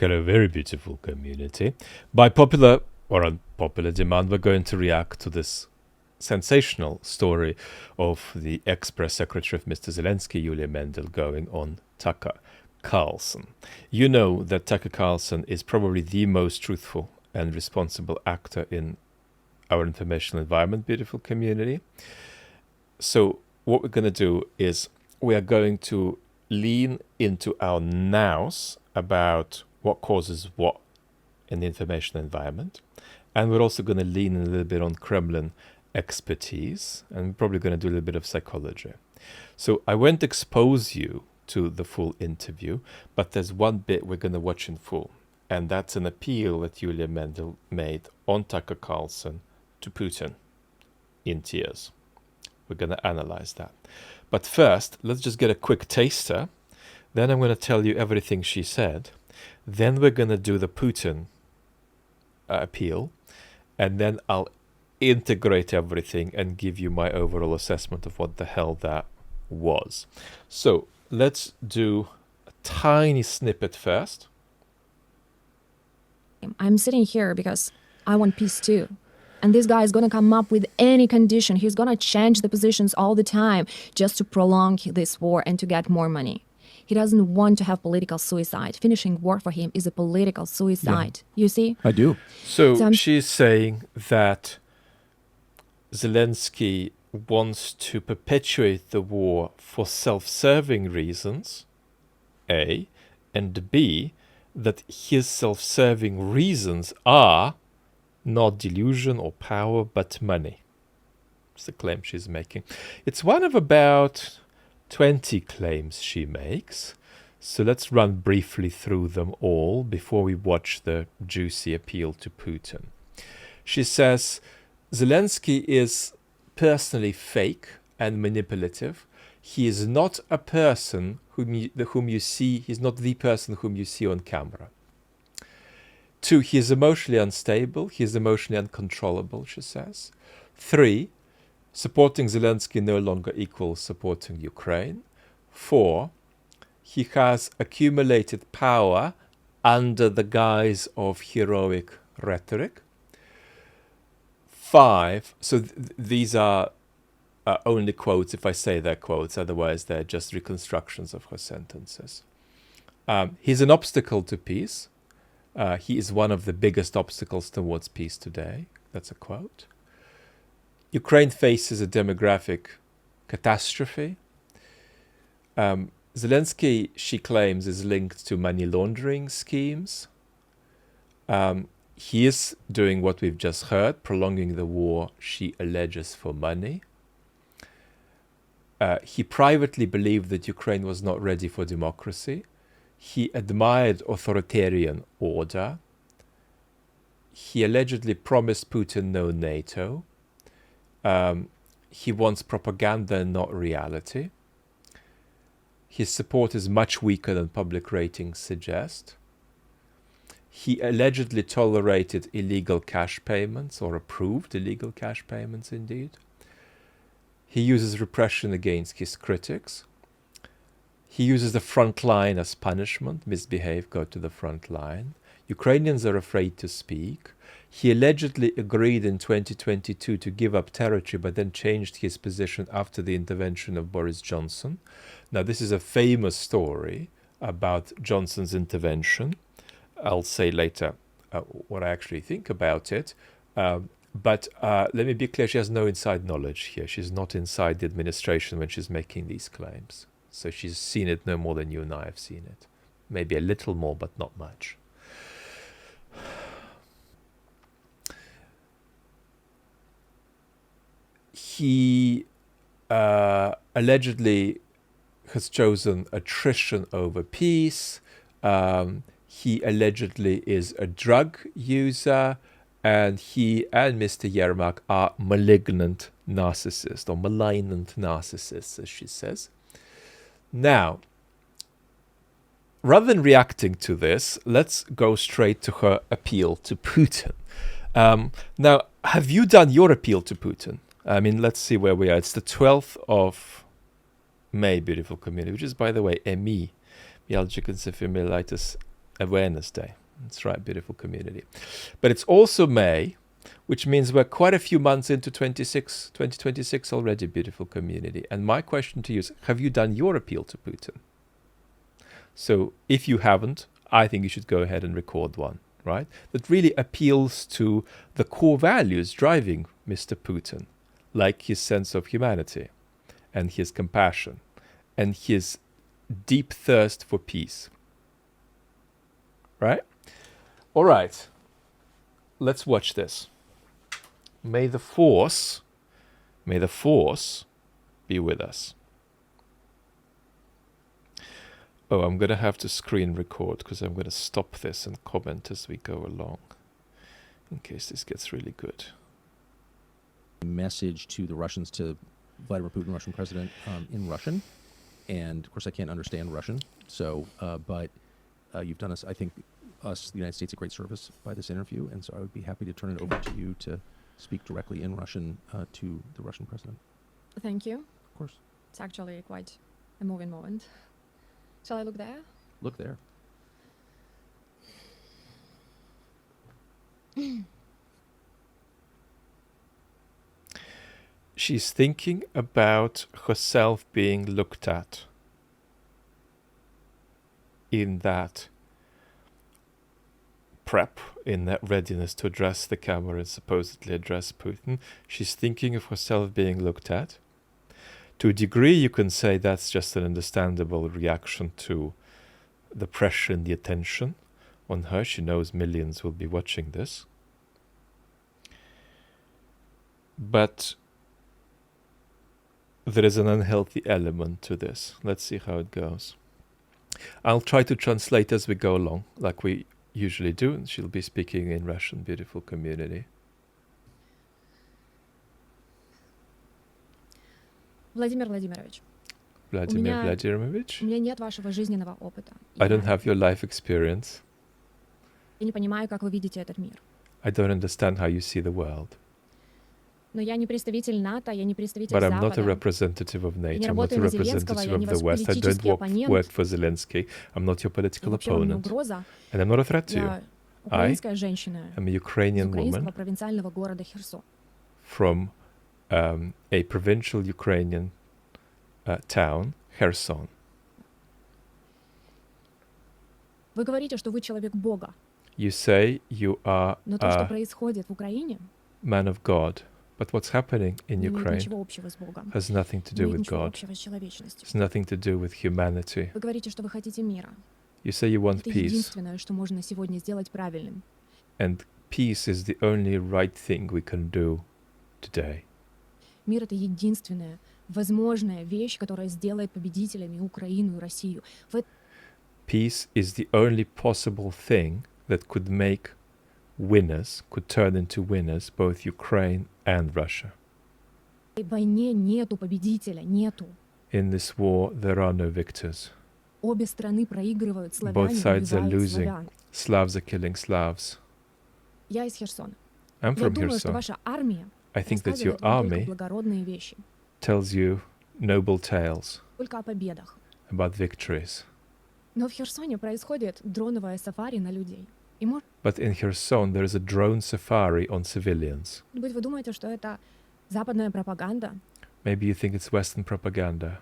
Hello, very beautiful community. By popular or unpopular demand, we're going to react to this sensational story of the ex-press secretary of Mr. Zelensky, Yulia Mendel, going on Tucker Carlson. You know that Tucker Carlson is probably the most truthful and responsible actor in our informational environment, beautiful community. So what we're going to do is we are going to lean into our nows about what causes what in the information environment. And we're also going to lean a little bit on Kremlin expertise, and we're probably going to do a little bit of psychology. So I won't expose you to the full interview, but there's one bit we're going to watch in full, and that's an appeal that Yulia Mendel made on Tucker Carlson to Putin in tears. We're going to analyze that. But first, let's just get a quick taster. Then I'm going to tell you everything she said. Then we're going to do the Putin appeal. And then I'll integrate everything and give you my overall assessment of what the hell that was. So let's do a tiny snippet first. I'm sitting here because I want peace too. And this guy is going to come up with any condition. He's going to change the positions all the time just to prolong this war and to get more money. He doesn't want to have political suicide. Finishing war for him is a political suicide. Yeah. You see? I do. So she's saying that Zelensky wants to perpetuate the war for self-serving reasons, A, and B, that his self-serving reasons are not delusion or power, but money. It's the claim she's making. It's one of about 20 claims she makes. So let's run briefly through them all before we watch the juicy appeal to Putin. She says Zelensky is personally fake and manipulative. He is not a person whom you see, he's not the person whom you see on camera. 2, he is emotionally unstable. He is emotionally uncontrollable, she says. 3, supporting Zelensky no longer equals supporting Ukraine. 4, he has accumulated power under the guise of heroic rhetoric. 5, so these are only quotes if I say they're quotes, otherwise they're just reconstructions of her sentences. He's an obstacle to peace. He is one of the biggest obstacles towards peace today. That's a quote. Ukraine faces a demographic catastrophe. Zelensky, she claims, is linked to money laundering schemes. He is doing what we've just heard, prolonging the war she alleges for money. He privately believed that Ukraine was not ready for democracy. He admired authoritarian order. He allegedly promised Putin no NATO. He wants propaganda and not reality. His support is much weaker than public ratings suggest. He allegedly tolerated illegal cash payments, or approved illegal cash payments indeed. He uses repression against his critics. He uses the front line as punishment. Misbehave, go to the front line. Ukrainians are afraid to speak. He allegedly agreed in 2022 to give up territory, but then changed his position after the intervention of Boris Johnson. Now, this is a famous story about Johnson's intervention. I'll say later what I actually think about it. But let me be clear, she has no inside knowledge here. She's not inside the administration when she's making these claims. So she's seen it no more than you and I have seen it. Maybe a little more, but not much. He allegedly has chosen attrition over peace. He allegedly is a drug user. And he and Mr. Yermak are malignant narcissists, or malignant narcissists, as she says. Now, rather than reacting to this, let's go straight to her appeal to Putin. Now, have you done your appeal to Putin? I mean, let's see where we are. It's the 12th of May, beautiful community, which is, by the way, ME, myalgic encephalomyelitis Awareness Day. That's right, beautiful community. But it's also May, which means we're quite a few months into 2026 already, beautiful community. And my question to you is, have you done your appeal to Putin? So if you haven't, I think you should go ahead and record one, right? That really appeals to the core values driving Mr. Putin, like his sense of humanity and his compassion and his deep thirst for peace. Right? All right. Let's watch this. May the force be with us. Oh, I'm going to have to screen record because I'm going to stop this and comment as we go along in case this gets really good. Message to the Russians, to Vladimir Putin, Russian president, in Russian. And of course I can't understand Russian. So, but you've done us, I think, us, the United States, a great service by this interview. And so I would be happy to turn it over to you to speak directly in Russian to the Russian president. Thank you. Of course. It's actually quite a moving moment. Shall I look there? Look there. She's thinking about herself being looked at in that prep, in that readiness to address the camera and supposedly address Putin. She's thinking of herself being looked at. To a degree, you can say that's just an understandable reaction to the pressure and the attention on her. She knows millions will be watching this. But there is an unhealthy element to this. Let's see how it goes. I'll try to translate as we go along, like we usually do, and she'll be speaking in Russian, beautiful community. Владимир Владимирович, Vladimir Vladimirovich, у меня нет вашего жизненного опыта. I don't have your life experience. Я не понимаю, как вы видите этот мир. I don't understand how you see the world. Но я не представитель НАТО, я не представитель But I'm not a Запада. representative of NATO. I'm not a работаю на Зеленского, representative я не of the ваш West. I don't политический оппонент. work for Zelensky. I'm not your И political вообще вам не opponent. угроза. And I'm not a threat to you. Я украинская женщина I'm a из Ukrainian украинского woman провинциального города Херсон. from a provincial Ukrainian town, Kherson. Вы говорите, что вы человек Бога. You say you are Но то, что a происходит в Украине, man of God, but what's happening in не имеет Ukraine ничего общего с Богом. has nothing to Не do имеет with ничего God. общего с человечностью. It's nothing to do with humanity. Вы говорите, что вы хотите мира. You say you want Это peace, единственное, что можно сегодня сделать правильным. and peace is the only right thing we can do today. Мир — это единственная возможная вещь, которая сделает победителями Украину и Россию. Peace is the only possible thing that could make winners, could turn into winners, both Ukraine and Russia. В этой войне нету победителя, нету. In this war, there are no victors. Обе страны проигрывают, Both славяне sides are убивают losing. славян. Slavs are killing Slavs. Я из Херсона. I'm Я from думаю, что Kherson. ваша армия I think that your рассказывает вам только army благородные вещи, tells you noble tales только о победах. about victories. Но в Херсоне происходит дроновое сафари на людей. И может But in Kherson, there is a drone safari on civilians. быть, вы думаете, что это западная пропаганда, Maybe you think it's Western propaganda,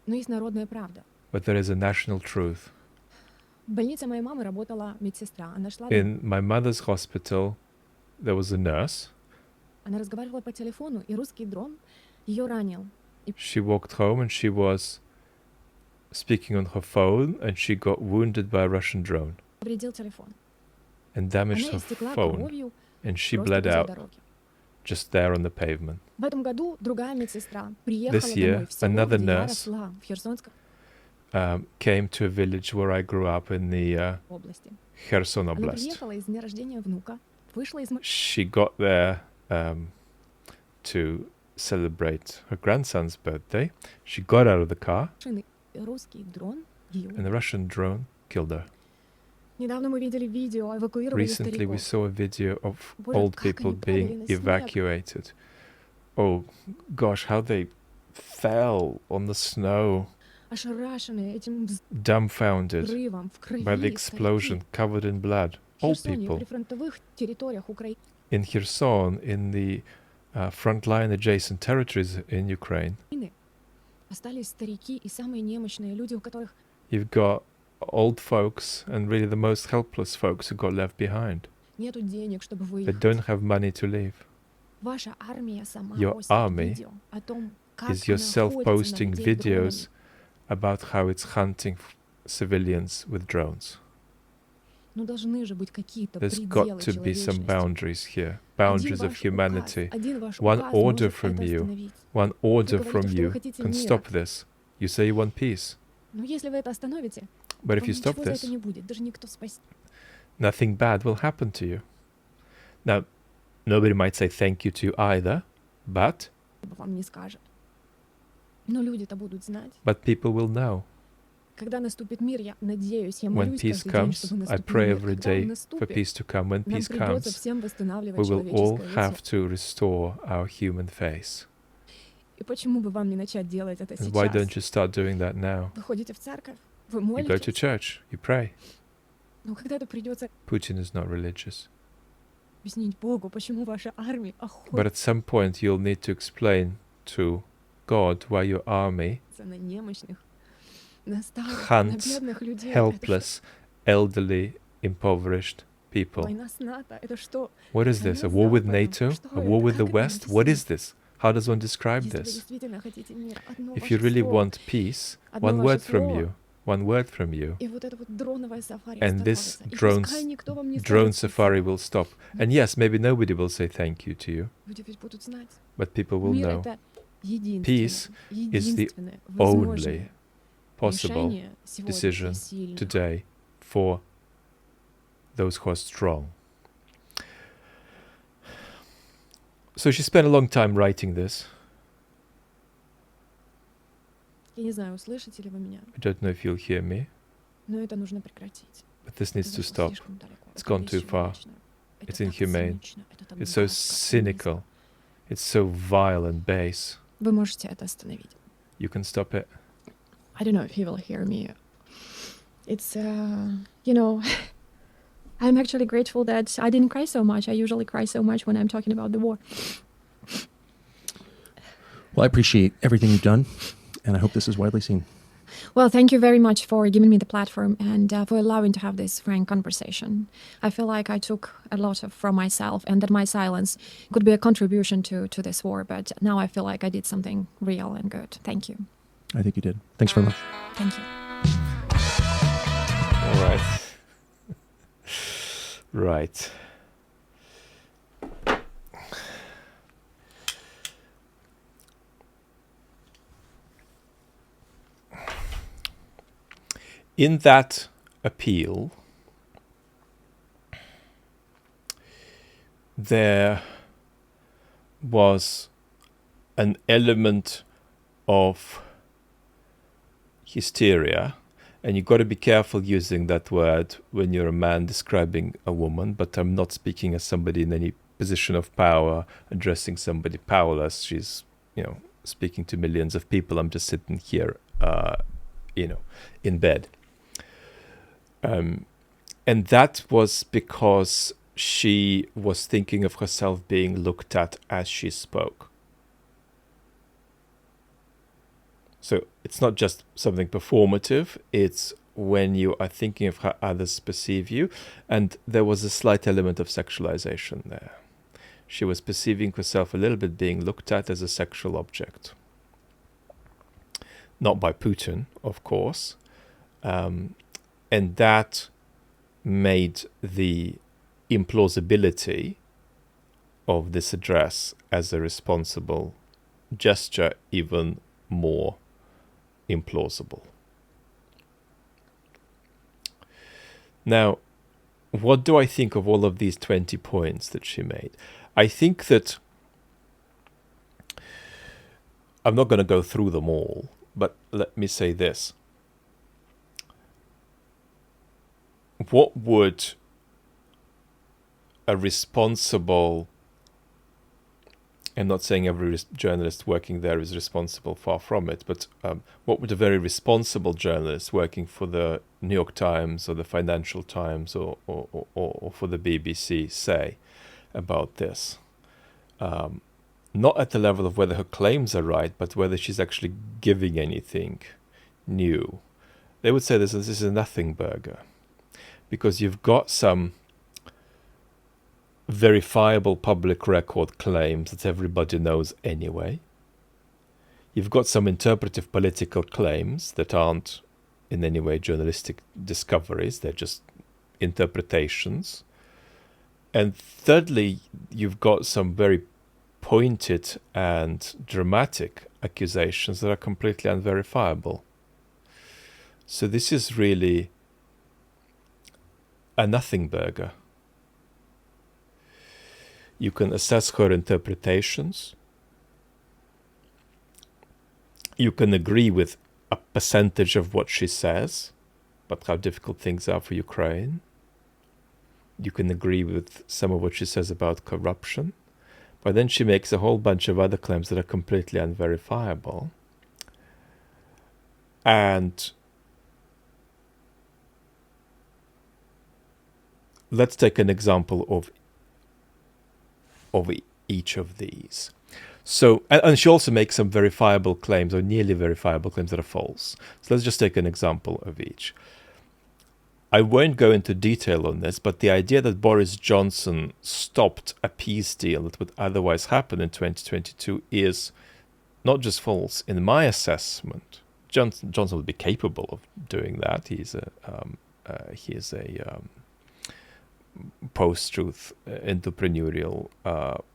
но есть народная правда. but there is a national truth. В больнице моей мамы работала медсестра. Она шла, In my mother's hospital, there was a nurse. она разговаривала по телефону, и русский дрон ее ранил. She walked home and she was speaking on her phone and she got wounded by a Russian drone Повредил телефон. and damaged Она her истекла phone, кровью and she просто bled возле out дороги. just there on the pavement. В этом году другая медсестра приехала This year, домой в село, another где я nurse росла, в Херсонской Came to a village where I grew up in the области. Kherson Она Oblast. приехала из дня рождения внука, вышла из She got there to celebrate her grandson's birthday. She got out of the car машины, и русский дрон ее. and the Russian drone killed her. Недавно мы видели видео, эвакуировали Recently, we стариков. saw a video of Боже, old как people они падали being на снег. evacuated. Oh gosh, how they fell on the snow. ошарашенные этим dumbfounded взрывом в by the крови, explosion, старики. covered in blood. В Old Херсоне, people. прифронтовых территориях Украины. In Kherson, in the frontline adjacent territories in Ukraine, Остались старики и самые немощные люди, у которых you've got old folks and really the most helpless folks who got left behind. нету денег, чтобы They выехать. don't have money to leave. Ваша армия сама Your постит army видео о том, как is она yourself охотится на posting людей videos дронами. about how it's hunting civilians with drones. Ну должны же быть какие-то There's пределы got to be some человечности. boundaries here, Один boundaries of ваш указ, humanity. один ваш One указ order может from это you, остановить. one Вы order говорите, from что вы you хотите can мира. stop this. You say you want peace, Но если вы это остановите, but if вам you stop ничего за это this, не будет, даже никто спасти. nothing bad will happen to you. Now, nobody might say thank you to you either, but Вам не скажет. Но люди-то будут знать. people will know. Когда наступит мир, я надеюсь, я When молюсь peace каждый день, comes, чтобы I наступил pray мир. every Когда он day for наступит, peace to come. When нам peace придется comes, всем we восстанавливать will all человеческое have лицо. to restore our human face. И почему бы вам не начать делать это And why don't сейчас? you start doing that now? Вы ходите в церковь, вы You go to молитесь, church, you pray. но когда-то придется Putin is not religious. объяснить Богу, почему ваша армия But охотится at some point you'll need to explain to God why your army на немощных, на старых, на hunts бедных людей. Это helpless, elderly, impoverished что? people. Война с НАТО, это что? What is this? A war with NATO? A war with the West? What is this? How does one describe Если вы this? действительно хотите мира, одно If you ваше really слово, want peace, одно one ваше word from слово, you, one word from you, и вот это вот дроновое сафари and this остановится. И drone пускай никто вам не drone скажет safari спасибо. will stop. And yes, maybe nobody will say thank you to you, Люди ведь будут знать. but people will Мир know. это единственное, Peace is the единственное only возможное possible решение сегодня decision для сильных. today for those who are strong. So she spent a long time writing this. Я не знаю, услышите ли вы меня, I don't know if you'll hear me, но это нужно прекратить. but this Это needs to зашло stop. слишком далеко. It's Это gone too far. бесчеловечно. Это It's так inhumane. цинично, это так It's so гадко, cynical. It's so vile and base. Вы можете это остановить. You can stop it. I don't know if he will hear me. It's, you know, I'm actually grateful that I didn't cry so much. I usually cry so much when I'm talking about the war. Well, I appreciate everything you've done, and I hope this is widely seen. Well, thank you very much for giving me the platform and for allowing to have this frank conversation. I feel like I took a lot from myself and that my silence could be a contribution to this war, but now I feel like I did something real and good. Thank you. I think you did. Thanks very much. Thank you. All right. Right. In that appeal, there was an element of hysteria, and you've got to be careful using that word when you're a man describing a woman, but I'm not speaking as somebody in any position of power addressing somebody powerless. She's, speaking to millions of people. I'm just sitting here, in bed. And that was because she was thinking of herself being looked at as she spoke. So it's not just something performative, it's when you are thinking of how others perceive you, and there was a slight element of sexualization there. She was perceiving herself a little bit being looked at as a sexual object. Not by Putin, of course, and that made the implausibility of this address as a responsible gesture even more implausible. Now, what do I think of all of these 20 points that she made? I think that I'm not going to go through them all, but let me say this. What would a responsible I'm not saying every journalist working there is responsible, far from it, but what would a very responsible journalist working for the New York Times or the Financial Times or for the BBC say about this? Not at the level of whether her claims are right, but whether she's actually giving anything new. They would say this is a nothing burger, because you've got some verifiable public record claims that everybody knows anyway. You've got some interpretive political claims that aren't in any way journalistic discoveries, they're just interpretations. And thirdly, you've got some very pointed and dramatic accusations that are completely unverifiable. So this is really a nothing burger. You can assess her interpretations. You can agree with a percentage of what she says, but how difficult things are for Ukraine. You can agree with some of what she says about corruption, but then she makes a whole bunch of other claims that are completely unverifiable. And let's take an example of each of these. So, and she also makes some verifiable claims or nearly verifiable claims that are false. So let's just take an example of each. I won't go into detail on this, but the idea that Boris Johnson stopped a peace deal that would otherwise happen in 2022 is not just false. In my assessment, Johnson would be capable of doing that. He is a post-truth entrepreneurial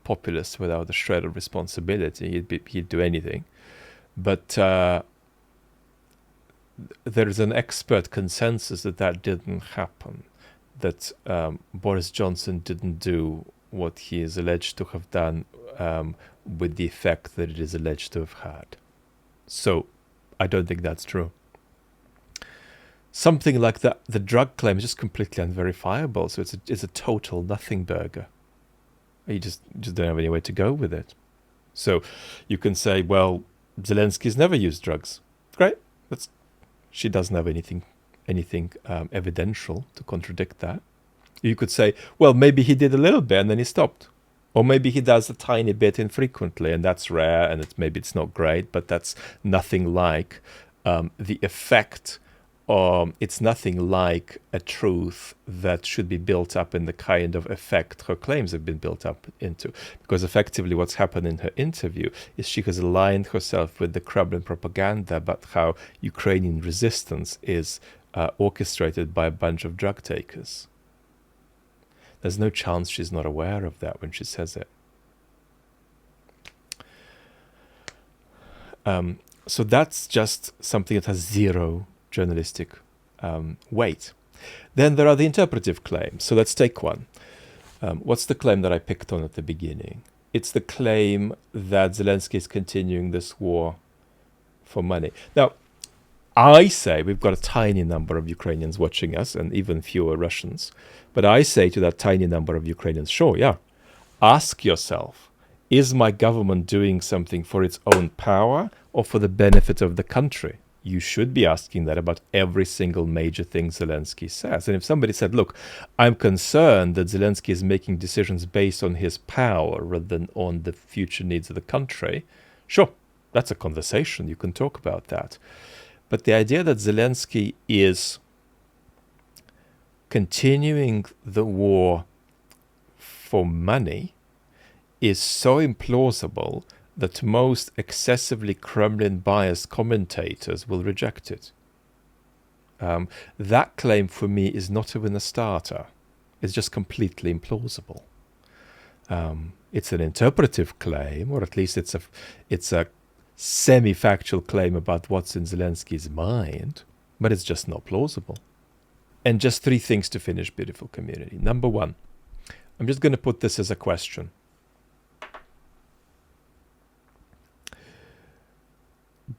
populist without a shred of responsibility. He'd do anything. But there is an expert consensus that didn't happen, that Boris Johnson didn't do what he is alleged to have done with the effect that it is alleged to have had. So I don't think that's true. Something like that, the drug claim is just completely unverifiable, so it's a total nothing burger. You just don't have any way to go with it. So you can say, well, Zelensky's never used drugs. Great, she doesn't have anything evidential to contradict that. You could say, well, maybe he did a little bit and then he stopped, or maybe he does a tiny bit infrequently, and that's rare, and maybe it's not great, but that's nothing like the effect. It's nothing like a truth that should be built up in the kind of effect her claims have been built up into. Because effectively what's happened in her interview is she has aligned herself with the Kremlin propaganda about how Ukrainian resistance is orchestrated by a bunch of drug takers. There's no chance she's not aware of that when she says it. So that's just something that has zero journalistic weight. Then there are the interpretive claims. So let's take one. What's the claim that I picked on at the beginning? It's the claim that Zelensky is continuing this war for money. Now, I say, we've got a tiny number of Ukrainians watching us and even fewer Russians, but I say to that tiny number of Ukrainians, sure, yeah, ask yourself, is my government doing something for its own power or for the benefit of the country? You should be asking that about every single major thing Zelensky says. And if somebody said, look, I'm concerned that Zelensky is making decisions based on his power rather than on the future needs of the country, sure, that's a conversation. You can talk about that. But the idea that Zelensky is continuing the war for money is so implausible that most excessively Kremlin-biased commentators will reject it. That claim for me is not even a starter. It's just completely implausible. It's an interpretive claim, or at least it's a semi-factual claim about what's in Zelensky's mind, but it's just not plausible. And just three things to finish, beautiful community. Number one, I'm just going to put this as a question.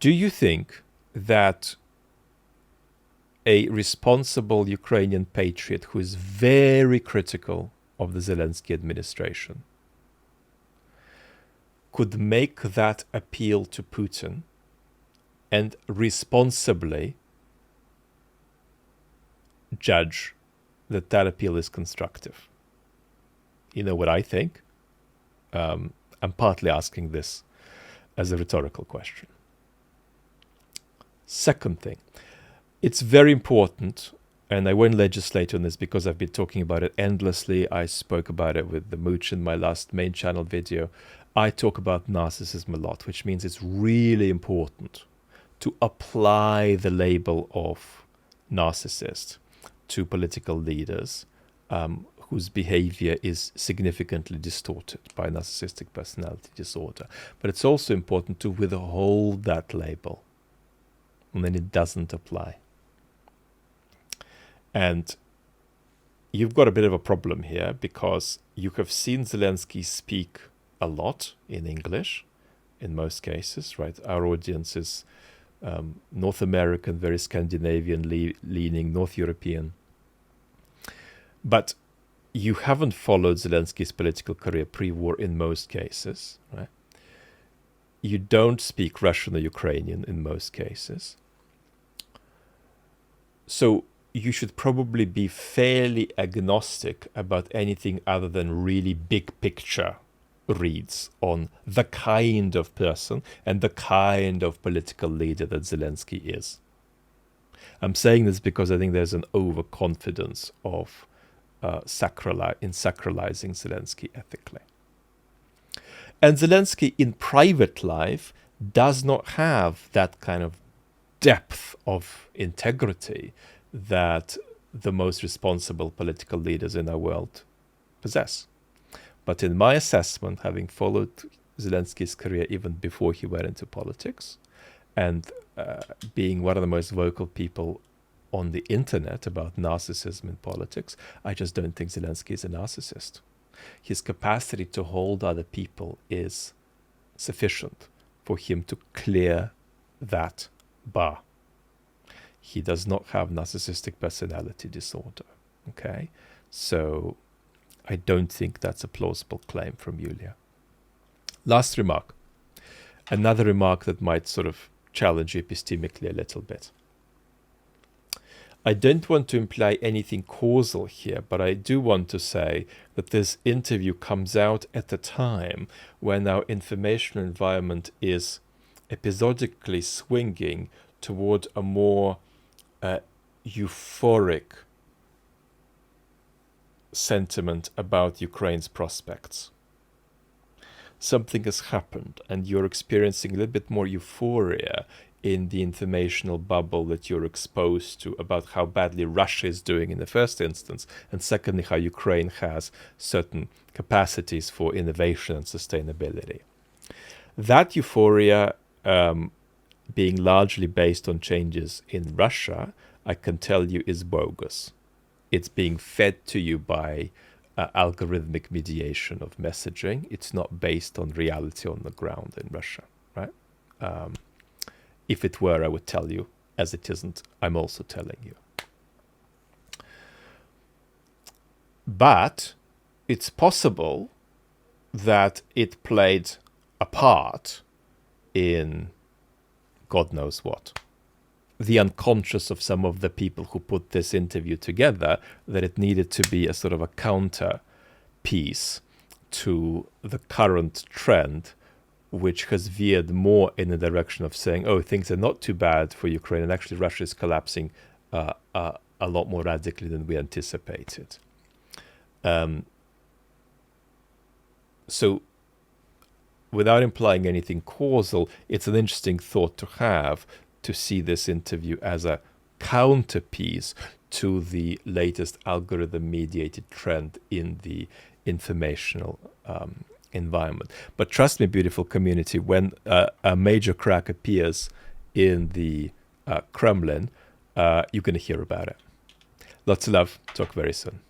Do you think that a responsible Ukrainian patriot who is very critical of the Zelensky administration could make that appeal to Putin and responsibly judge that that appeal is constructive. You know what I think? I'm partly asking this as a rhetorical question. Second thing, it's very important, and I won't legislate on this because I've been talking about it endlessly. I spoke about it with the Mooch in my last main channel video. I talk about narcissism a lot, which means it's really important to apply the label of narcissist to political leaders whose behavior is significantly distorted by narcissistic personality disorder. But it's also important to withhold that label when it doesn't apply. And you've got a bit of a problem here because you have seen Zelensky speak a lot in English, in most cases, right? Our audience is North American, very Scandinavian leaning, North European. But you haven't followed Zelensky's political career pre-war in most cases, right? You don't speak Russian or Ukrainian in most cases. So you should probably be fairly agnostic about anything other than really big picture reads on the kind of person and the kind of political leader that Zelensky is. I'm saying this because I think there's an overconfidence of sacralizing Zelensky ethically. And Zelensky in private life does not have that kind of depth of integrity that the most responsible political leaders in our world possess. But in my assessment, having followed Zelensky's career even before he went into politics, and being one of the most vocal people on the internet about narcissism in politics, I just don't think Zelensky is a narcissist. His capacity to hold other people is sufficient for him to clear that bar. He does not have narcissistic personality disorder. Okay? So I don't think that's a plausible claim from Yulia. Last remark. Another remark that might sort of challenge you epistemically a little bit. I don't want to imply anything causal here, but I do want to say that this interview comes out at a time when our informational environment is episodically swinging toward a more euphoric sentiment about Ukraine's prospects. Something has happened and you're experiencing a little bit more euphoria in the informational bubble that you're exposed to about how badly Russia is doing in the first instance, and secondly, how Ukraine has certain capacities for innovation and sustainability. That euphoria being largely based on changes in Russia, I can tell you is bogus. It's being fed to you by algorithmic mediation of messaging. It's not based on reality on the ground in Russia, right? If it were, I would tell you. As it isn't, I'm also telling you. But it's possible that it played a part in God knows what. The unconscious of some of the people who put this interview together, that it needed to be a sort of a counter piece to the current trend, which has veered more in the direction of saying, oh, things are not too bad for Ukraine, and actually Russia is collapsing a lot more radically than we anticipated. So without implying anything causal, it's an interesting thought to have, to see this interview as a counterpiece to the latest algorithm-mediated trend in the informational environment. But trust me, beautiful community, when a major crack appears in the Kremlin, you're going to hear about it. Lots of love. Talk very soon.